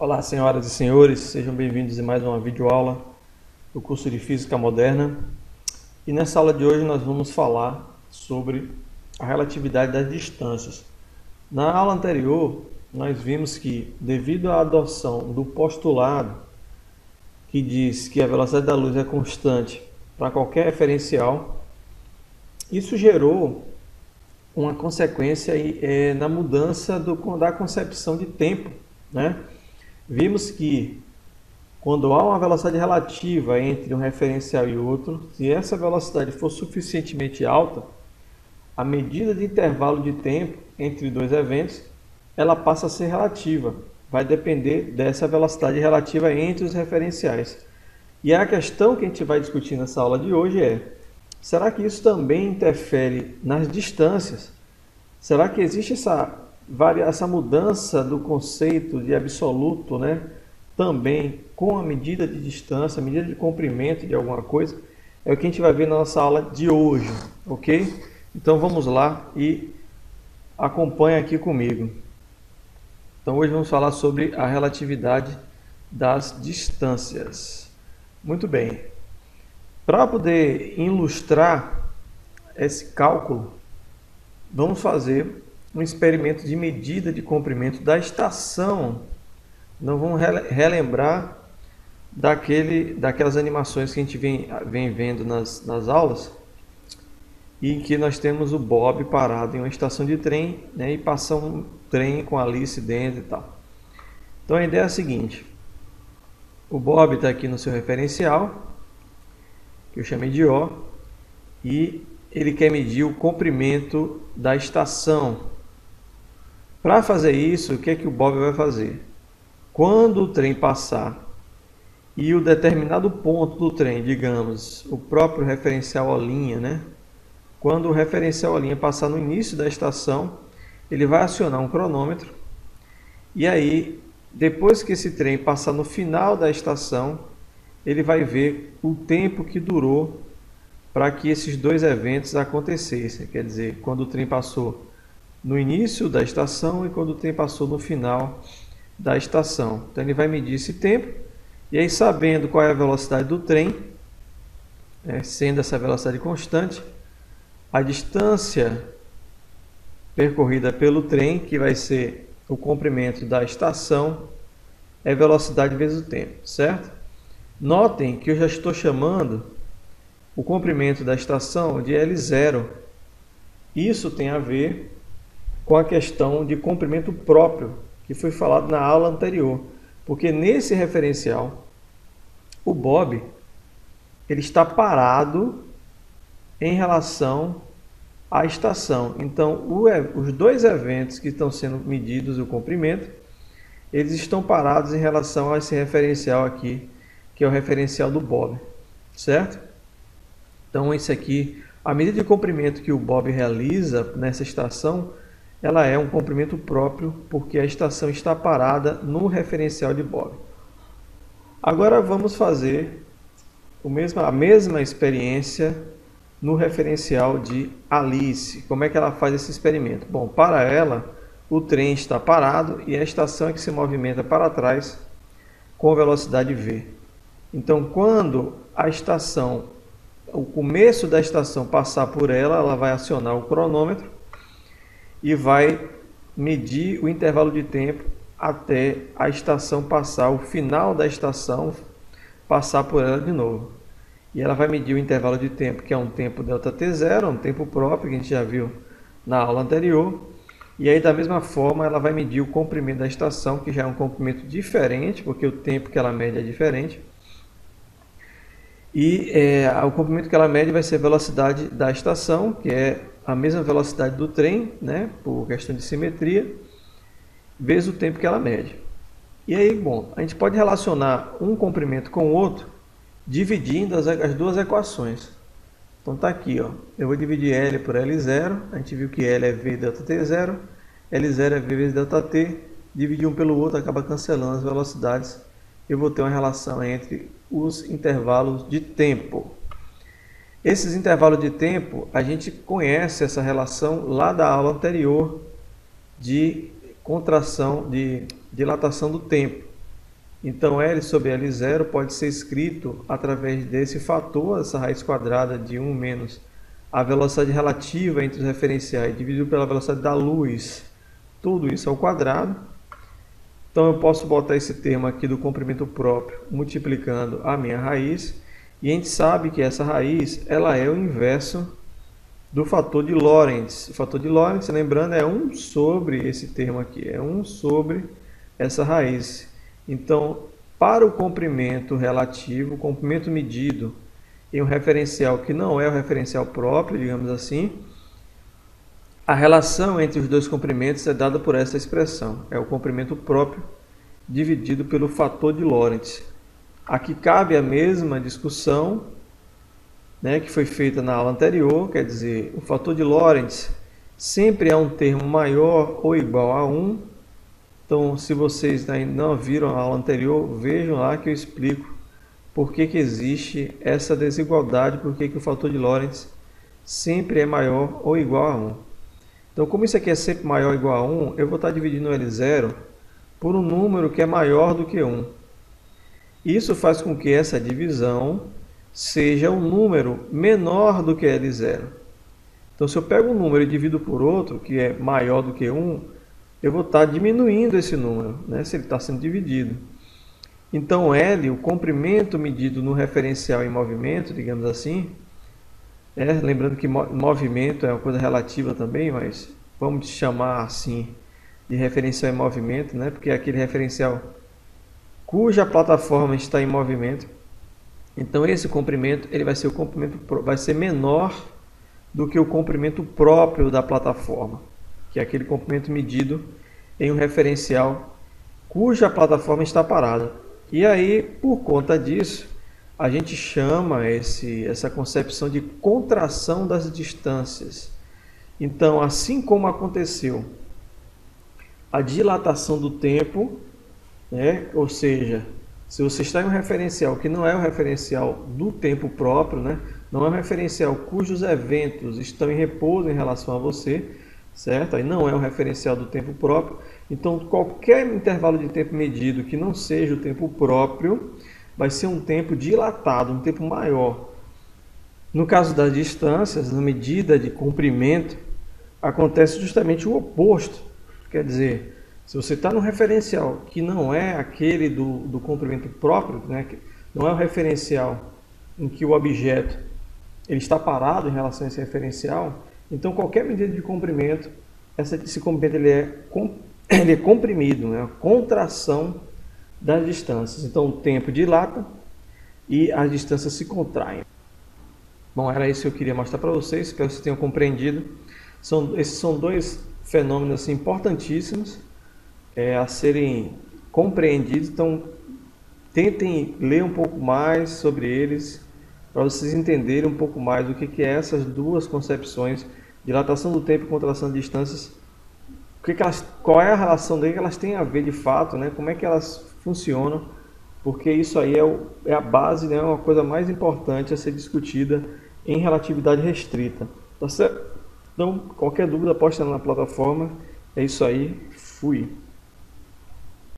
Olá, senhoras e senhores, sejam bem-vindos a mais uma videoaula do curso de Física Moderna. E nessa aula de hoje nós vamos falar sobre a relatividade das distâncias. Na aula anterior, nós vimos que, devido à adoção do postulado que diz que a velocidade da luz é constante para qualquer referencial, isso gerou uma consequência na mudança da concepção de tempo, né? Vimos que quando há uma velocidade relativa entre um referencial e outro, se essa velocidade for suficientemente alta, a medida de intervalo de tempo entre dois eventos, ela passa a ser relativa. Vai depender dessa velocidade relativa entre os referenciais. E a questão que a gente vai discutir nessa aula de hoje é: será que isso também interfere nas distâncias? Será que existe essa mudança do conceito de absoluto, né? Também com a medida de distância, a medida de comprimento de alguma coisa? É o que a gente vai ver na nossa aula de hoje, ok? Então vamos lá e acompanha aqui comigo. Então hoje vamos falar sobre a relatividade das distâncias. Muito bem. Para poder ilustrar esse cálculo, vamos fazer um experimento de medida de comprimento da estação. Não vamos relembrar daquelas animações que a gente vem vendo nas aulas, e que nós temos o Bob parado em uma estação de trem, né, e passa um trem com a Alice dentro e tal. Então a ideia é a seguinte: o Bob está aqui no seu referencial, que eu chamei de O, e ele quer medir o comprimento da estação. Para fazer isso, o que é que o Bob vai fazer? Quando o trem passar e o determinado ponto do trem, digamos, o próprio referencial O', né? Quando o referencial O' passar no início da estação, ele vai acionar um cronômetro. E aí, depois que esse trem passar no final da estação, ele vai ver o tempo que durou para que esses dois eventos acontecessem. Quer dizer, quando o trem passou no início da estação e quando o trem passou no final da estação. Então ele vai medir esse tempo, e aí, sabendo qual é a velocidade do trem, sendo essa velocidade constante, a distância percorrida pelo trem, que vai ser o comprimento da estação, é velocidade vezes o tempo, certo? Notem que eu já estou chamando o comprimento da estação de L0. Isso tem a ver com a questão de comprimento próprio, que foi falado na aula anterior. Porque nesse referencial, o Bob ele está parado em relação à estação. Então, os dois eventos que estão sendo medidos, o comprimento, eles estão parados em relação a esse referencial aqui, que é o referencial do Bob, certo? Então, esse aqui, a medida de comprimento que o Bob realiza nessa estação, ela é um comprimento próprio, porque a estação está parada no referencial de Bob. Agora vamos fazer a mesma experiência no referencial de Alice. Como é que ela faz esse experimento? Bom, para ela, o trem está parado e a estação é que se movimenta para trás com velocidade v. Então, quando o começo da estação passar por ela, ela vai acionar o cronômetro e vai medir o intervalo de tempo até a estação passar, o final da estação passar por ela de novo. E ela vai medir o intervalo de tempo, que é um tempo ΔT0, um tempo próprio, que a gente já viu na aula anterior. E aí, da mesma forma, ela vai medir o comprimento da estação, que já é um comprimento diferente, porque o tempo que ela mede é diferente. E o comprimento que ela mede vai ser a velocidade da estação, que é a mesma velocidade do trem, né, por questão de simetria, vezes o tempo que ela mede. E aí, bom, a gente pode relacionar um comprimento com o outro, dividindo as duas equações. Então tá aqui, ó, eu vou dividir L por L0, a gente viu que L é V ΔT0, L0 é V vezes ΔT, dividir um pelo outro acaba cancelando as velocidades, eu vou ter uma relação entre os intervalos de tempo. Esses intervalos de tempo, a gente conhece essa relação lá da aula anterior de contração, de dilatação do tempo. Então L sobre L0 pode ser escrito através desse fator, essa raiz quadrada de 1 menos a velocidade relativa entre os referenciais, dividido pela velocidade da luz, tudo isso ao quadrado. Então eu posso botar esse termo aqui do comprimento próprio multiplicando a minha raiz, e a gente sabe que essa raiz ela é o inverso do fator de Lorentz. O fator de Lorentz, lembrando, é 1 sobre esse termo aqui, é 1 sobre essa raiz. Então, para o comprimento relativo, o comprimento medido em um referencial que não é o referencial próprio, digamos assim, a relação entre os dois comprimentos é dada por essa expressão. É o comprimento próprio dividido pelo fator de Lorentz. Aqui cabe a mesma discussão, né, que foi feita na aula anterior, quer dizer, o fator de Lorentz sempre é um termo maior ou igual a 1. Então, se vocês ainda não viram a aula anterior, vejam lá que eu explico por que existe essa desigualdade, por que o fator de Lorentz sempre é maior ou igual a 1. Então, como isso aqui é sempre maior ou igual a 1, eu vou estar dividindo o L0 por um número que é maior do que 1. Isso faz com que essa divisão seja um número menor do que L0. Então, se eu pego um número e divido por outro, que é maior do que 1, eu vou estar diminuindo esse número, né, se ele está sendo dividido. Então, L, o comprimento medido no referencial em movimento, digamos assim, lembrando que movimento é uma coisa relativa também, mas vamos chamar assim de referencial em movimento, né, porque é aquele referencial cuja plataforma está em movimento. Então, esse comprimento ele vai ser menor do que o comprimento próprio da plataforma, que é aquele comprimento medido em um referencial cuja plataforma está parada. E aí, por conta disso, a gente chama essa concepção de contração das distâncias. Então, assim como aconteceu a dilatação do tempo, né, ou seja, se você está em um referencial que não é um referencial do tempo próprio, né, não é um referencial cujos eventos estão em repouso em relação a você, certo? Aí não é um referencial do tempo próprio. Então, qualquer intervalo de tempo medido que não seja o tempo próprio vai ser um tempo dilatado, um tempo maior. No caso das distâncias, na medida de comprimento, acontece justamente o oposto. Quer dizer, se você está no referencial que não é aquele do comprimento próprio, né, não é o referencial em que o objeto ele está parado em relação a esse referencial, então qualquer medida de comprimento, esse comprimento ele é comprimido, né, a contração das distâncias. Então o tempo dilata e as distâncias se contraem. Bom, era isso que eu queria mostrar para vocês, espero que vocês tenham compreendido. Esses são dois fenômenos assim, importantíssimos a serem compreendidos. Então tentem ler um pouco mais sobre eles, para vocês entenderem um pouco mais o que é essas duas concepções, dilatação do tempo e contração de distâncias, qual é a relação delas, que elas têm a ver de fato, né? Como é que elas funcionam, porque isso aí é a base, né? Uma coisa mais importante a ser discutida em relatividade restrita. Tá certo? Então, qualquer dúvida pode estar na plataforma. É isso aí, fui!